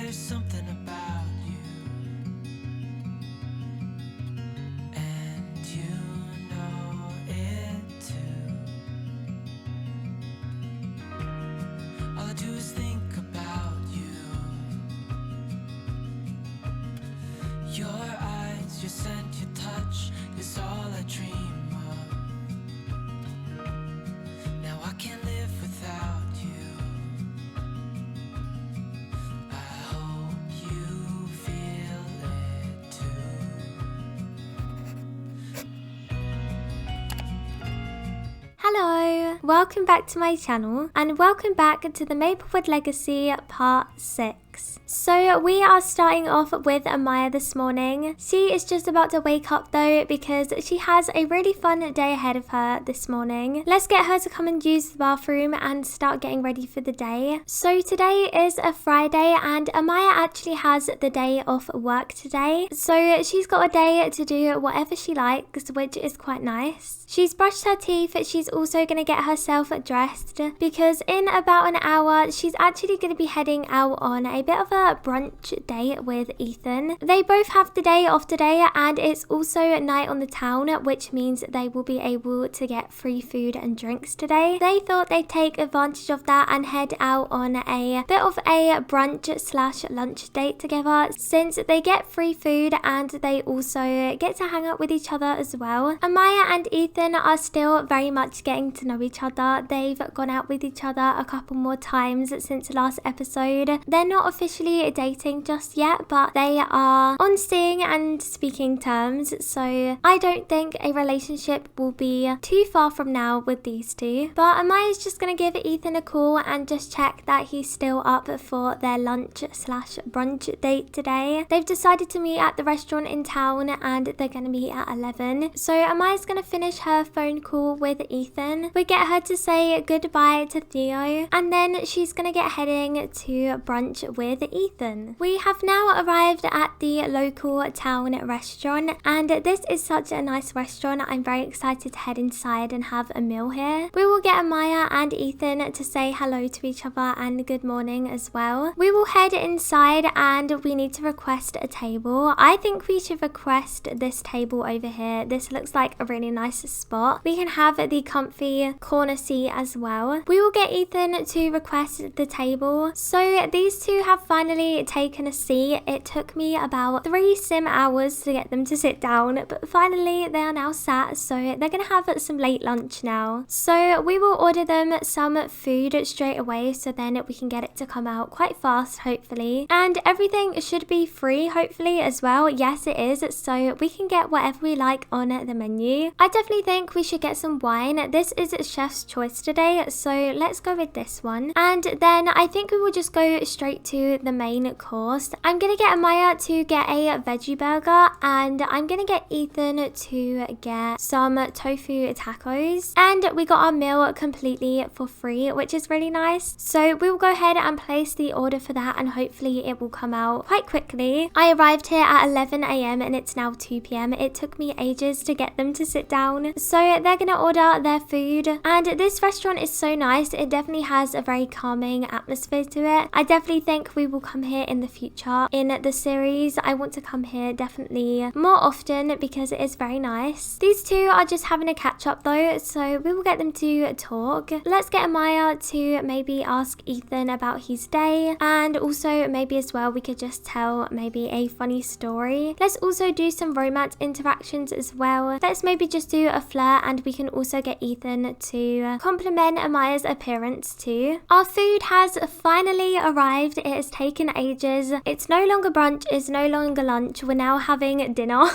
there's something about you, and you know it too. All I do is think about you. Your eyes, your scent, your touch is all I dream of. Now I can't live without you. I hope you feel it too. Hello, welcome back to my channel and welcome back to the Maplewood Legacy Part 6. So we are starting off with Amaya this morning. She is just about to wake up though because she has a really fun day ahead of her this morning. Let's get her to come and use the bathroom and start getting ready for the day. So today is a Friday and Amaya actually has the day off work today. So she's got a day to do whatever she likes, which is quite nice. She's brushed her teeth. She's also going to get herself dressed because in about an hour she's actually going to be heading out on a bit of a brunch date with Ethan. They both have the day off today and it's also night on the town, which means they will be able to get free food and drinks today. They thought they'd take advantage of that and head out on a bit of a brunch / lunch date together since they get free food and they also get to hang out with each other as well. Amaya and Ethan are still very much getting to know each other. They've gone out with each other a couple more times since last episode. They're not officially dating just yet, but they are on seeing and speaking terms, so I don't think a relationship will be too far from now with these two. But Amaya's just gonna give Ethan a call and just check that he's still up for their lunch / brunch date today. They've decided to meet at the restaurant in town and they're gonna meet at 11. So Amaya's gonna finish her phone call with Ethan. We get her to say goodbye to Theo and then she's gonna get heading to brunch with Ethan. We have now arrived at the local town restaurant and this is such a nice restaurant. I'm very excited to head inside and have a meal here. We will get Amaya and Ethan to say hello to each other and good morning as well. We will head inside and we need to request a table. I think we should request this table over here. This looks like a really nice spot. We can have the comfy corner seat as well. We will get Ethan to request the table. So these two have finally taken a seat. It took me about 3 sim hours to get them to sit down, but finally they are now sat, so they're gonna have some late lunch now. So we will order them some food straight away so then we can get it to come out quite fast hopefully, and everything should be free hopefully as well. Yes it is, so we can get whatever we like on the menu. I definitely think we should get some wine. This is chef's choice today, so let's go with this one, and then I think we will just go straight to the main course. I'm gonna get Amaya to get a veggie burger and I'm gonna get Ethan to get some tofu tacos, and we got our meal completely for free, which is really nice. So we will go ahead and place the order for that and hopefully it will come out quite quickly. I arrived here at 11 AM and it's now 2 PM. It took me ages to get them to sit down, so they're gonna order their food, and this restaurant is so nice. It definitely has a very calming atmosphere to it. I definitely think we will come here in the future in the series. I want to come here definitely more often because it is very nice. These two are just having a catch up though, so we will get them to talk. Let's get Amaya to maybe ask Ethan about his day, and also maybe as well we could just tell maybe a funny story. Let's also do some romance interactions as well. Let's maybe just do a flirt, and we can also get Ethan to compliment Amaya's appearance too. Our food has finally arrived. It has taken ages. It's no longer brunch, it's no longer lunch. We're now having dinner.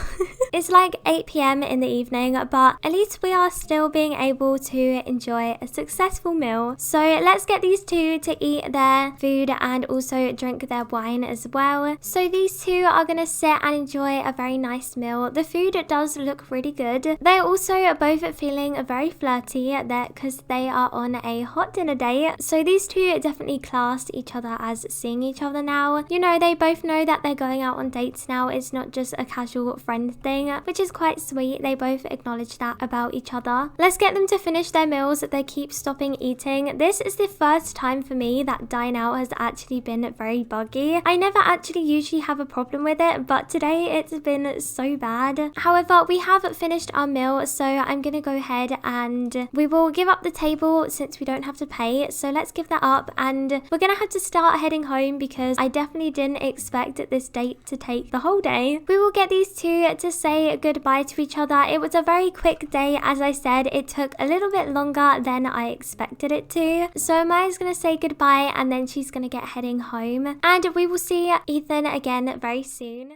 It's like 8 PM in the evening, but at least we are still being able to enjoy a successful meal. So let's get these two to eat their food and also drink their wine as well. So these two are gonna sit and enjoy a very nice meal. The food does look really good. They're also both feeling very flirty there because they are on a hot dinner date. So these two definitely class each other as seeing each other now. You know, they both know that they're going out on dates now. It's not just a casual friend thing. eating, which is quite sweet. They both acknowledge that about each other. Let's get them to finish their meals. They keep stopping eating. This is the first time for me that dine out has actually been very buggy. I never actually usually have a problem with it, but today it's been so bad. However, we have finished our meal, so I'm gonna go ahead and we will give up the table since we don't have to pay. So let's give that up, and we're gonna have to start heading home because I definitely didn't expect this date to take the whole day. We will get these two to say goodbye to each other. It was a very quick day. As I said, it took a little bit longer than I expected it to. So Amaya's gonna say goodbye and then she's gonna get heading home, and we will see Ethan again very soon.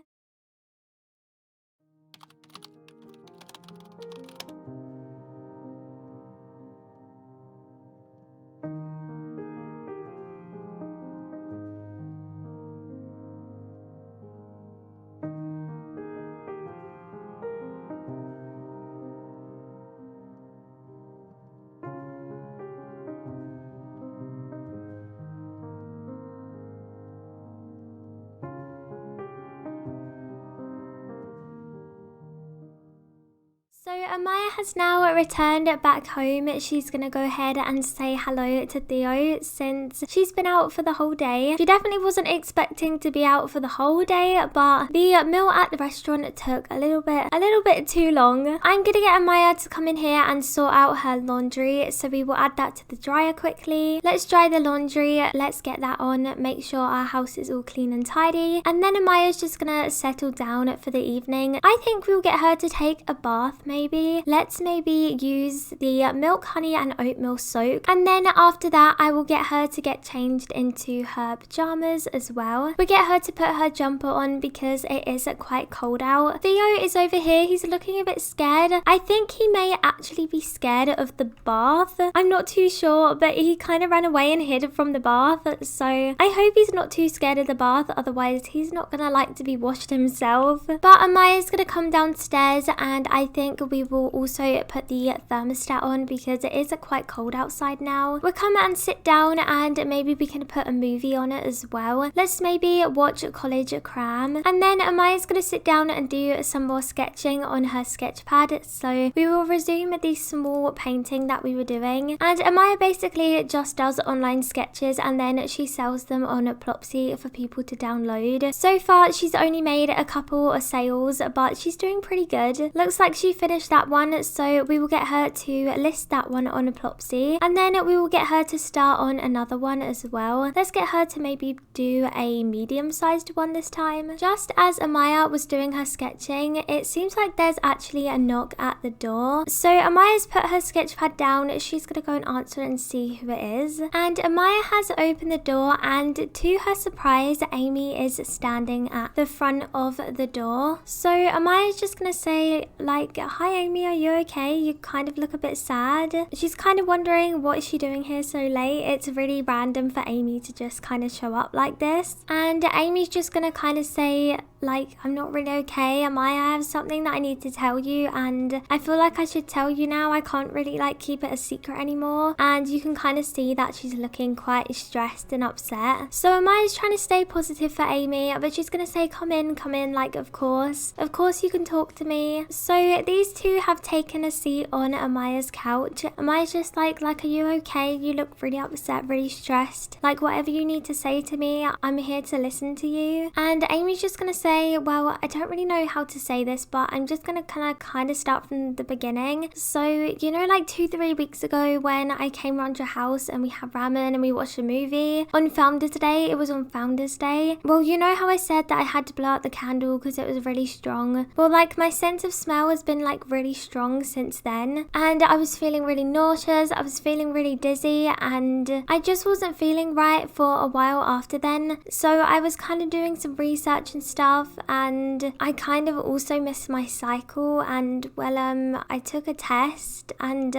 So Amaya has now returned back home. She's gonna go ahead and say hello to Theo since she's been out for the whole day. She definitely wasn't expecting to be out for the whole day, but the meal at the restaurant took a little bit too long. I'm gonna get Amaya to come in here and sort out her laundry, so we will add that to the dryer quickly. Let's dry the laundry. Let's get that on, make sure our house is all clean and tidy, and then Amaya's just gonna settle down for the evening. I think we'll get her to take a bath maybe. Let's maybe use the milk, honey and oatmeal soak, and then after that I will get her to get changed into her pajamas as well. We get her to put her jumper on because it is quite cold out. Theo is over here. He's looking a bit scared. I think he may actually be scared of the bath. I'm not too sure, but he kind of ran away and hid from the bath, so I hope he's not too scared of the bath, otherwise he's not gonna like to be washed himself. But Amaya's gonna come downstairs, and I think we will also put the thermostat on because it is quite cold outside now. We'll come and sit down, and maybe we can put a movie on it as well. Let's maybe watch College Cram, and then Amaya's gonna sit down and do some more sketching on her sketch pad. So we will resume the small painting that we were doing, and Amaya basically just does online sketches and then she sells them on Plopsy for people to download. So far she's only made a couple of sales, but she's doing pretty good. Looks like she finished that one, so we will get her to list that one on Plopsy, and then we will get her to start on another one as well. Let's get her to maybe do a medium-sized one this time. Just as Amaya was doing her sketching, it seems like there's actually a knock at the door. So Amaya's put her sketch pad down. She's gonna go and answer and see who it is, and Amaya has opened the door, and to her surprise Amy is standing at the front of the door. So Amaya's just gonna say like, "Hi Amy, are you okay? You kind of look a bit sad." She's kind of wondering what is she doing here so late. It's really random for Amy to just kind of show up like this, and Amy's just gonna kind of say like, "I'm not really okay, Amaya, I have something that I need to tell you, and I feel like I should tell you now. I can't really like keep it a secret anymore." And you can kind of see that she's looking quite stressed and upset. So Amaya's trying to stay positive for Amy, but she's gonna say, come in, like, of course you can talk to me." So these two have taken a seat on Amaya's couch. Amaya's just like, "Are you okay? You look really upset, really stressed. Like, whatever you need to say to me, I'm here to listen to you." And Amy's just gonna say, "Well, I don't really know how to say this, but I'm just gonna kind of start from the beginning. So, you know, like 2-3 weeks ago when I came around your house and we had ramen and we watched a movie on Founders Day, it was on Founders Day. Well, you know how I said that I had to blow out the candle because it was really strong? Well, like, my sense of smell has been like really strong since then, and I was feeling really nauseous, I was feeling really dizzy, and I just wasn't feeling right for a while after then. So I was kind of doing some research and stuff, and I kind of also missed my cycle, and well, I took a test, and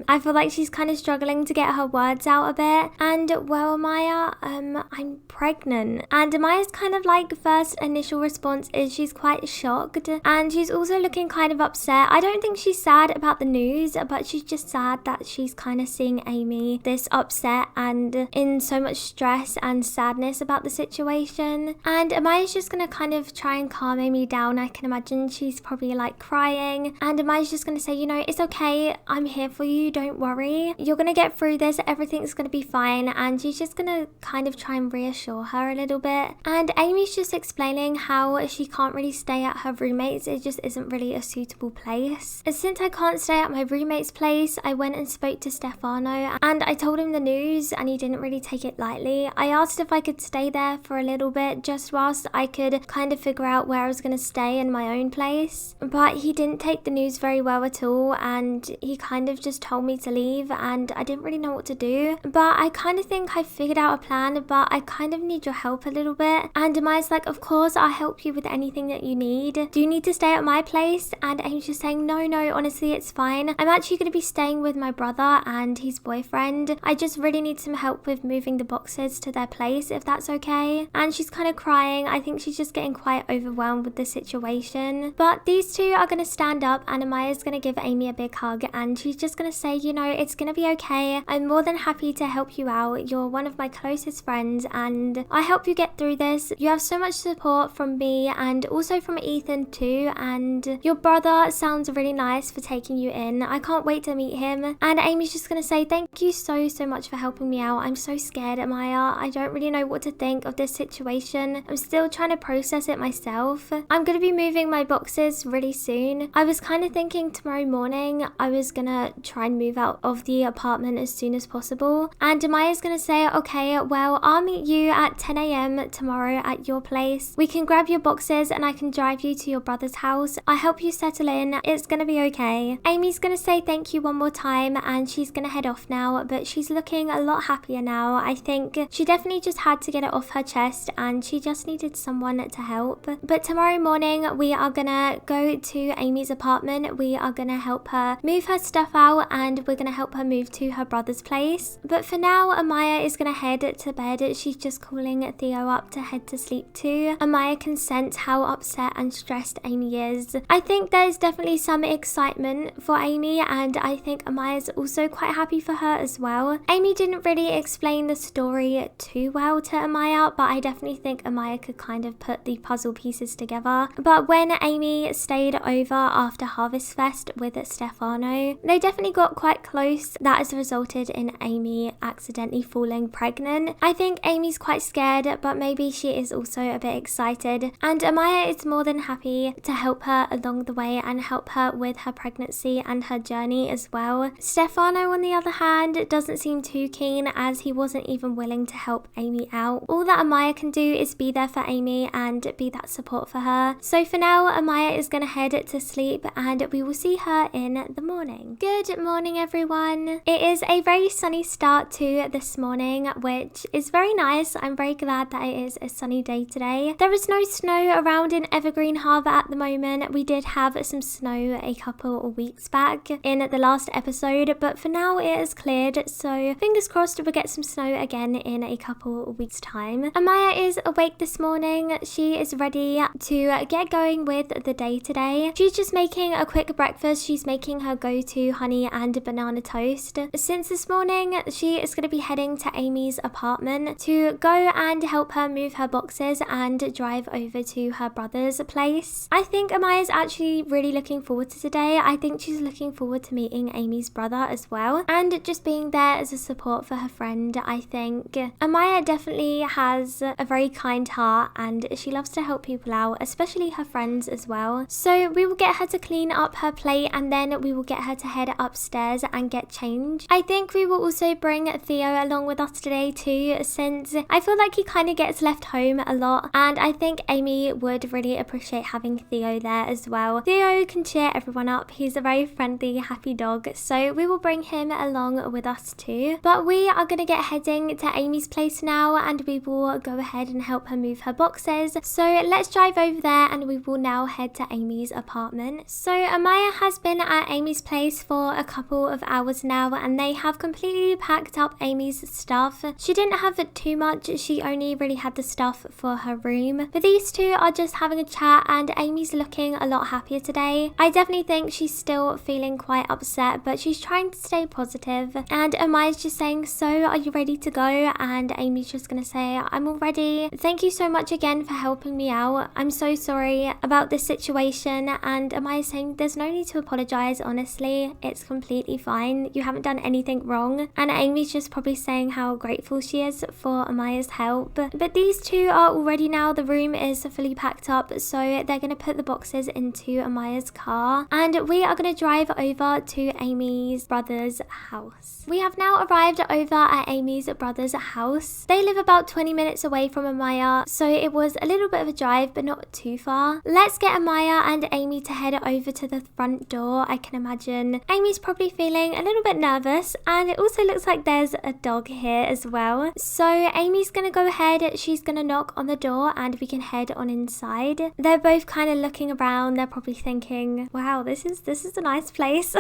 I feel like she's kind of struggling to get her words out a bit, and well, Amaya, I'm pregnant." And Amaya's kind of like first initial response is she's quite shocked, and she's also looking kind of upset. I don't think she's sad about the news, but she's just sad that she's kind of seeing Amy this upset and in so much stress and sadness about the situation. And Amaya's just gonna kind of try and calm Amy down. I can imagine she's probably like crying, and Amaya's just gonna say, you know, it's okay, I'm here for you, don't worry, you're gonna get through this, everything's gonna be fine. And she's just gonna kind of try and reassure her a little bit. And Amy's just explaining how she can't really stay at her roommate's, it just isn't really a suitable place. And since I can't stay at my roommate's place, I went and spoke to Stefano and I told him the news, and he didn't really take it lightly. I asked if I could stay there for a little bit just whilst I could kind of figure out where I was going to stay in my own place, but he didn't take the news very well at all, and he kind of just told me to leave, and I didn't really know what to do. But I kind of think I figured out a plan, but I kind of need your help a little bit. And Amaya's like, of course, I'll help you with anything that you need. Do you need to stay at my place? And Amy's just saying, no, honestly, it's fine. I'm actually going to be staying with my brother and his boyfriend. I just really need some help with moving the boxes to their place, if that's okay. And she's kind of crying. I think she's just getting quite overwhelmed with the situation. But these two are going to stand up, and Amaya's going to give Amy a big hug, and she's just going to say, you know, it's going to be okay. I'm more than happy to help you out. You're one of my closest friends, and I help you get through this. You have so much support from me and also from Ethan too, and your brother sounds really nice for taking you in. I can't wait to meet him. And Amy's just going to say, thank you so much for helping me out. I'm so scared, Amaya. I don't really know what to think of this situation. I'm still trying to process it myself. I'm going to be moving my boxes really soon. I was kind of thinking tomorrow morning I was going to try and move out of the apartment as soon as possible. And Amaya's going to say, okay, well, I'll meet you at 10 a.m. tomorrow at your place. We can grab your boxes and I can drive you to your brother's house. I'll help you settle in. It's going to be okay. Amy's going to say thank you one more time, and she's going to head off now, but she's looking a lot happier now. I think she definitely just had to get it off her chest, and she just needed someone to help. But tomorrow morning we are going to go to Amy's apartment. We are going to help her move her stuff out, and we're going to help her move to her brother's place. But for now, Amaya is going to head to bed. She's just calling Theo up to head to sleep too. Amaya can sense how upset and stressed Amy is. I think there's definitely some excitement for Amy, and I think Amaya's also quite happy for her as well. Amy didn't really explain the story too well to Amaya, but I definitely think Amaya could kind of put the puzzle pieces together. But when Amy stayed over after Harvest Fest with Stefano, they definitely got quite close. That has resulted in Amy accidentally falling pregnant. I think Amy's quite scared, but maybe she is also a bit excited, and Amaya is more than happy to help her along the way and help her with her pregnancy and her journey as well. Stefano, on the other hand, doesn't seem too keen, as he wasn't even willing to help Amy out. All that Amaya can do is be there for Amy and be that support for her. So for now, Amaya is going to head to sleep, and we will see her in the morning. Good morning, everyone. It is a very sunny start to this morning, which is very nice. I'm very glad that it is a sunny day today. There is no snow around in Evergreen Harbour at the moment. We did have some snow a couple of weeks back in the last episode, but for now it has cleared, so fingers crossed we'll get some snow again in a couple of weeks time. Amaya is awake this morning. She is ready to get going with the day today. She's just making a quick breakfast. She's making her go-to honey and banana toast. Since this morning she is going to be heading to Amy's apartment to go and help her move her boxes and drive over to her brother's place. I think Amaya is actually really looking forward to today. I think she's looking forward to meeting Amy's brother as well, and just being there as a support for her friend. I think Amaya definitely has a very kind heart, and she loves to help people out, especially her friends as well. So we will get her to clean up her plate, and then we will get her to head upstairs and get changed. I think we will also bring Theo along with us today too, since I feel like he kind of gets left home a lot, and I think Amy would really appreciate having Theo there as well. Theo can cheer everyone up. He's a very friendly, happy dog, so we will bring him along with us too. But we are going to get heading to Amy's place now, and we will go ahead and help her move her boxes. So let's drive over there, and we will now head to Amy's apartment. So Amaya has been at Amy's place for a couple of hours now, and they have completely packed up Amy's stuff. She didn't have too much. She only really had the stuff for her room. But these two are just having a chat, and Amy's looking a lot happier today. I definitely think she's still feeling quite upset, but she's trying to stay positive. And Amaya's just saying, so are you ready to go? And Amy's just gonna say, I'm all ready. Thank you so much again for helping helping me out. I'm so sorry about this situation. And Amaya's saying there's no need to apologize, honestly. It's completely fine. You haven't done anything wrong. And Amy's just probably saying how grateful she is for Amaya's help. But these two are all ready now. The room is fully packed up, so they're going to put the boxes into Amaya's car. And we are going to drive over to Amy's brother's house. We have now arrived over at Amy's brother's house. They live about 20 minutes away from Amaya, so it was a little bit of a drive, but not too far. Let's get Amaya and Amy to head over to the front door. I can imagine Amy's probably feeling a little bit nervous, and it also looks like there's a dog here as well. So Amy's gonna go ahead, she's gonna knock on the door and we can head on inside. They're both kind of looking around. They're probably thinking, wow, this is a nice place.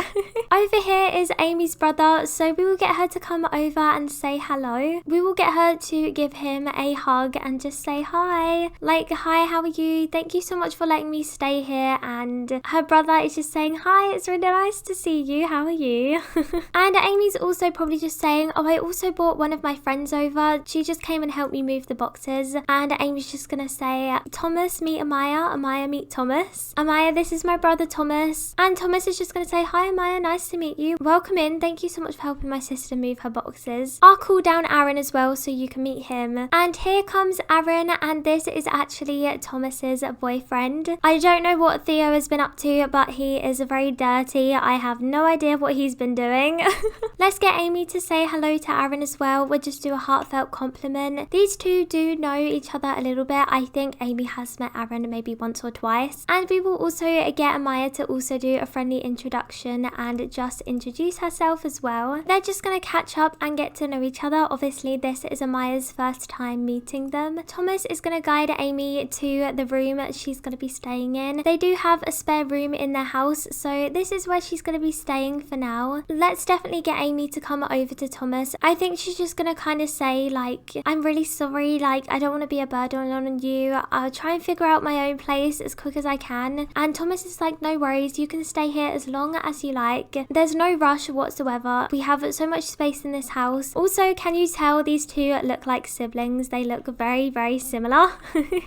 Over here is Amy's brother, so we will get her to come over and say hello. We will get her to give him a hug and just say hi. Like, hi, how are you? Thank you so much for letting me stay here. And her brother is just saying, hi, it's really nice to see you. How are you? And Amy's also probably just saying, oh, I also brought one of my friends over. She just came and helped me move the boxes. And Amy's just gonna say, Thomas, meet Amaya. Amaya, meet Thomas. Amaya, this is my brother Thomas. And Thomas is just gonna say, hi Amaya, nice to meet you. Welcome in. Thank you so much for helping my sister move her boxes. I'll call down Aaron as well so you can meet him. And here comes Aaron, and this is actually Thomas's boyfriend. I don't know what Theo has been up to, but he is very dirty. I have no idea what he's been doing. Let's get Amy to say hello to Aaron as well. We'll just do a heartfelt compliment. These two do know each other a little bit. I think Amy has met Aaron maybe once or twice. And we will also get Amaya to also do a friendly introduction and just introduce herself as well. They're just going to catch up and get to know each other. Obviously, this is Amaya's first time meeting them. Thomas is going to guide Amy to the room she's going to be staying in. They do have a spare room in their house, so this is where she's going to be staying for now. Let's definitely get Amy to come over to Thomas. I think she's just going to kind of say, like, I'm really sorry, like, I don't want to be a burden on you. I'll try and figure out my own place as quick as I can. And Thomas is like, no worries, you can stay here as long as you like. There's no rush whatsoever. We have so much space in this house. Also, can you tell these two look like siblings? They look very, very similar.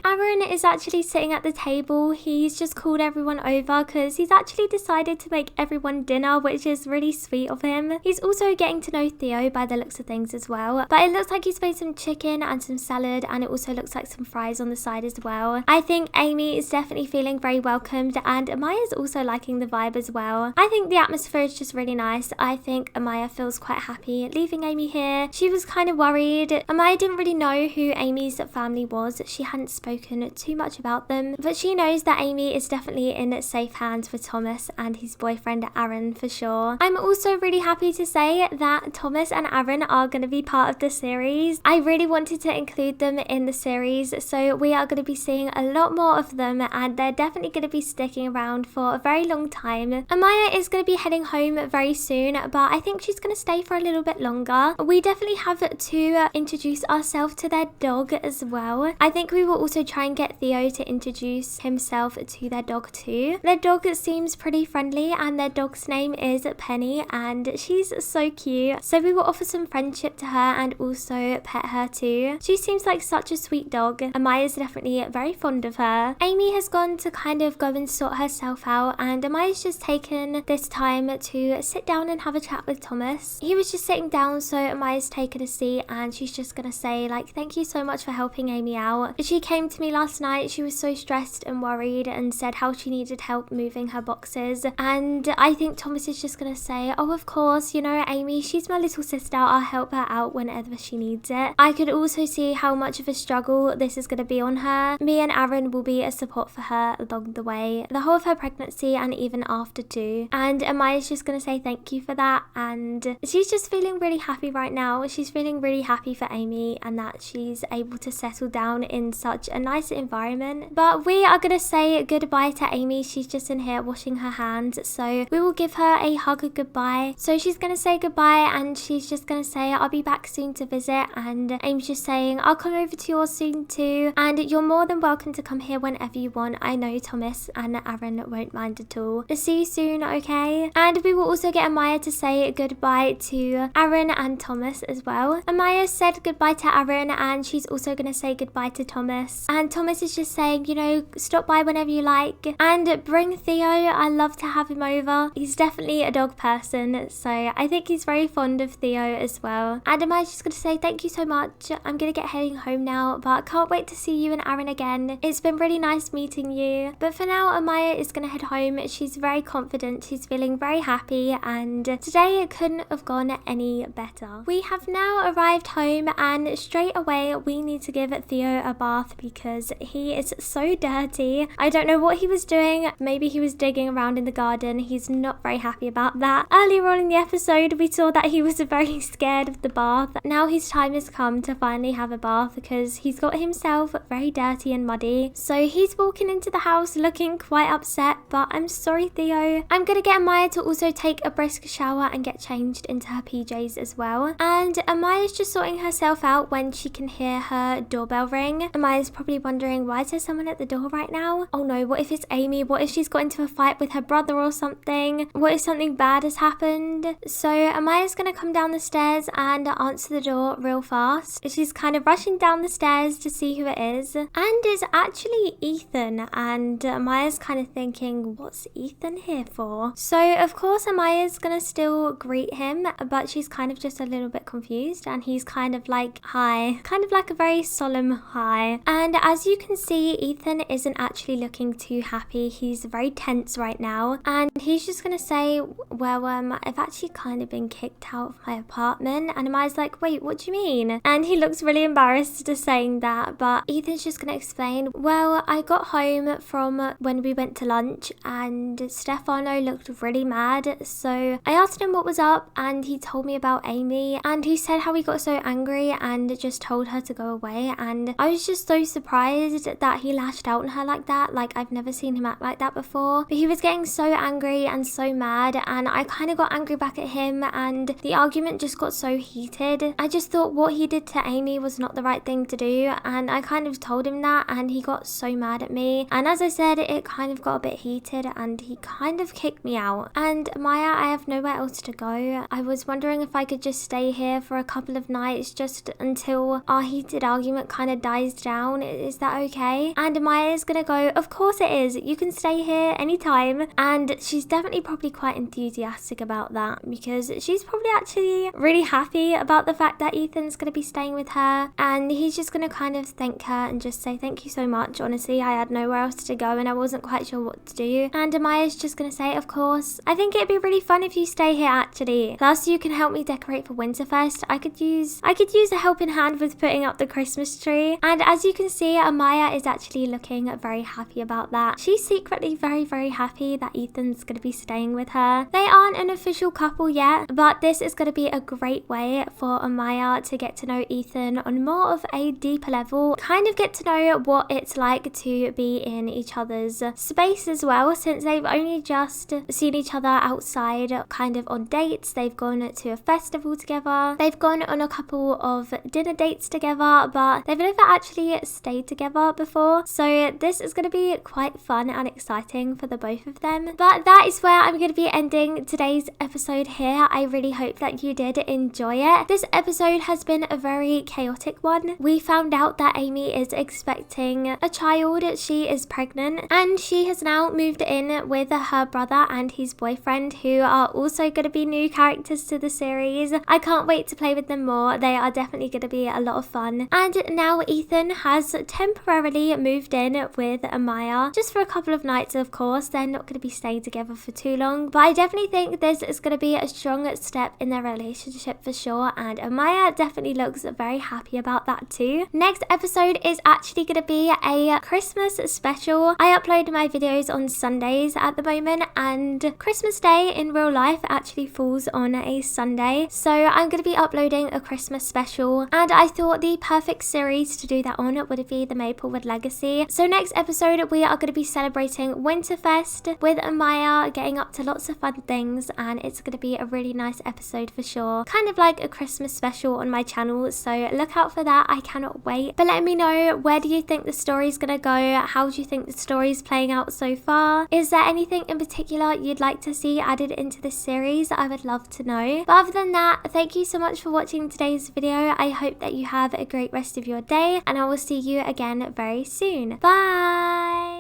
Aaron is actually sitting at the table. He's just called everyone over because he's actually decided to make everyone dinner, which is really sweet of him. He's also getting to know Theo by the looks of things as well. But it looks like he's made some chicken and some salad, and it also looks like some fries on the side as well. I think Amy is definitely feeling very welcomed, and Amaya is also liking the vibe as well. I think the atmosphere is just really nice. I think Amaya feels quite happy leaving Amy here. She was kind of worried. Amaya didn't really know who Amy's family was. She hadn't spoken too much about them, but she knows that Amy is definitely in safe hands with Thomas and his boyfriend Aaron for sure. I'm also really happy to say that Thomas and Aaron are going to be part of the series. I really wanted to include them in the series, so we are going to be seeing a lot more of them, and they're definitely going to be sticking around for a very long time. Amaya is going to be heading home very soon, but I think she's going to stay for a little bit longer. We definitely have to introduce ourselves to their dog as well. I think we will also try and get Theo to introduce himself to their dog too. Their dog seems pretty friendly, and their dog's name is Penny, and she's so cute. So we will offer some friendship to her and also pet her too. She seems like such a sweet dog. Amaya's definitely very fond of her. Amy has gone to kind of go and sort herself out, and Amaya's just taken this time to sit down and have a chat with Thomas. He was just sitting down, so Amaya's taken a seat, and she's just gonna say, like, thank you so much for helping Amy out. She came to me last night. She was so stressed and worried and said how she needed help moving her boxes. And I think Thomas is just gonna say, oh, of course, you know, Amy, she's my little sister. I'll help her out whenever she needs it. I could also see how much of a struggle this is gonna be on her. Me and Aaron will be a support for her along the way, the whole of her pregnancy and even after too. And Amaya's just gonna say thank you for that, and she's just feeling really happy right now. She's feeling really happy for Amy and that she's able to settle down in such a nice environment. But we are gonna say goodbye to Amy. She's just in here washing her hands, so we will give her a hug goodbye. So she's gonna say goodbye, and she's just gonna say I'll be back soon to visit. And Amy's just saying I'll come over to yours soon too, and you're more than welcome to come here whenever you want. I know Thomas and Aaron won't mind at all. See you soon, okay? And we will also get Amaya to say goodbye to Aaron and Thomas as well. Amaya said goodbye to Aaron, and she's also gonna say goodbye to Thomas. Thomas. And Thomas is just saying, you know, stop by whenever you like and bring Theo. I love to have him over. He's definitely a dog person, so I think he's very fond of Theo as well. And Amaya's just going to say thank you so much. I'm going to get heading home now, but can't wait to see you and Aaron again. It's been really nice meeting you. But for now, Amaya is going to head home. She's very confident. She's feeling very happy, and today it couldn't have gone any better. We have now arrived home, and straight away we need to give Theo a bath because he is so dirty. I don't know what he was doing. Maybe he was digging around in the garden. He's not very happy about that. Earlier on in the episode, we saw that he was very scared of the bath. Now his time has come to finally have a bath because he's got himself very dirty and muddy. So he's walking into the house looking quite upset, but I'm sorry, Theo. I'm gonna get Amaya to also take a brisk shower and get changed into her PJs as well. And Amaya's just sorting herself out when she can hear her doorbell ring. Amaya's probably wondering, why is there someone at the door right now? Oh no, what if it's Amy? What if she's got into a fight with her brother or something? What if something bad has happened? So Amaya's gonna come down the stairs and answer the door real fast. She's kind of rushing down the stairs to see who it is. And it's actually Ethan. And Amaya's kind of thinking, what's Ethan here for? So of course Amaya's gonna still greet him, but she's kind of just a little bit confused, and he's kind of like, hi. Kind of like a very solemn hi. And as you can see, Ethan isn't actually looking too happy. He's very tense right now, and he's just gonna say, well, I've actually kind of been kicked out of my apartment. And Amaya's like, wait, what do you mean? And he looks really embarrassed to saying that, but Ethan's just gonna explain, well, I got home from when we went to lunch and Stefano looked really mad, so I asked him what was up, and he told me about Amy, and he said how he got so angry and just told her to go away. And I was just so surprised that he lashed out on her like that. Like, I've never seen him act like that before, but he was getting so angry and so mad, and I kind of got angry back at him, and the argument just got so heated. I just thought what he did to Amy was not the right thing to do, and I kind of told him that, and he got so mad at me, and as I said, it kind of got a bit heated, and he kind of kicked me out. And Maya, I have nowhere else to go. I was wondering if I could just stay here for a couple of nights just until our heated argument kind of dies down. Is that okay? And Maya is gonna go, of course it is. You can stay here anytime. And she's definitely probably quite enthusiastic about that, because she's probably actually really happy about the fact that Ethan's gonna be staying with her, and he's just gonna kind of thank her and just say thank you so much. Honestly, I had nowhere else to go and I wasn't quite sure what to do. And Amaya's just gonna say, of course, I think it'd be really fun if you stay here actually. Plus you can help me decorate for Winterfest. I could use a helping hand with putting up the Christmas tree. And as you can see, Amaya is actually looking very happy about that. She's secretly very, very happy that Ethan's gonna be staying with her. They aren't an official couple yet, but this is gonna be a great way for Amaya to get to know Ethan on more of a deeper level, kind of get to know what it's like to be in each other's space as well, since they've only just seen each other outside kind of on dates. They've gone to a festival together, they've gone on a couple of dinner dates together, but they've never actually stayed together before, so this is going to be quite fun and exciting for the both of them. But that is where I'm going to be ending today's episode here. I really hope that you did enjoy it. This episode has been a very chaotic one. We found out that Amy is expecting a child. She is pregnant, and she has now moved in with her brother and his boyfriend, who are also going to be new characters to the series. I can't wait to play with them more. They are definitely going to be a lot of fun. And now Ethan has temporarily moved in with Amaya, just for a couple of nights, of course. They're not going to be staying together for too long, but I definitely think this is going to be a strong step in their relationship for sure, and Amaya definitely looks very happy about that too. Next episode is actually going to be a Christmas special. I upload my videos on Sundays at the moment, and Christmas Day in real life actually falls on a Sunday, so I'm going to be uploading a Christmas special, and I thought the perfect series to do that on would be the Maplewood Legacy. So next episode we are going to be celebrating Winterfest with Amaya, getting up to lots of fun things, and it's going to be a really nice episode for sure, kind of like a Christmas special on my channel, so look out for that. I cannot wait. But let me know, where do you think the story's going to go? How do you think the story's playing out so far? Is there anything in particular you'd like to see added into this series? I would love to know. But other than that, thank you so much for watching today's video. I hope that you have a great rest of your day, and I will see you again very soon. Bye!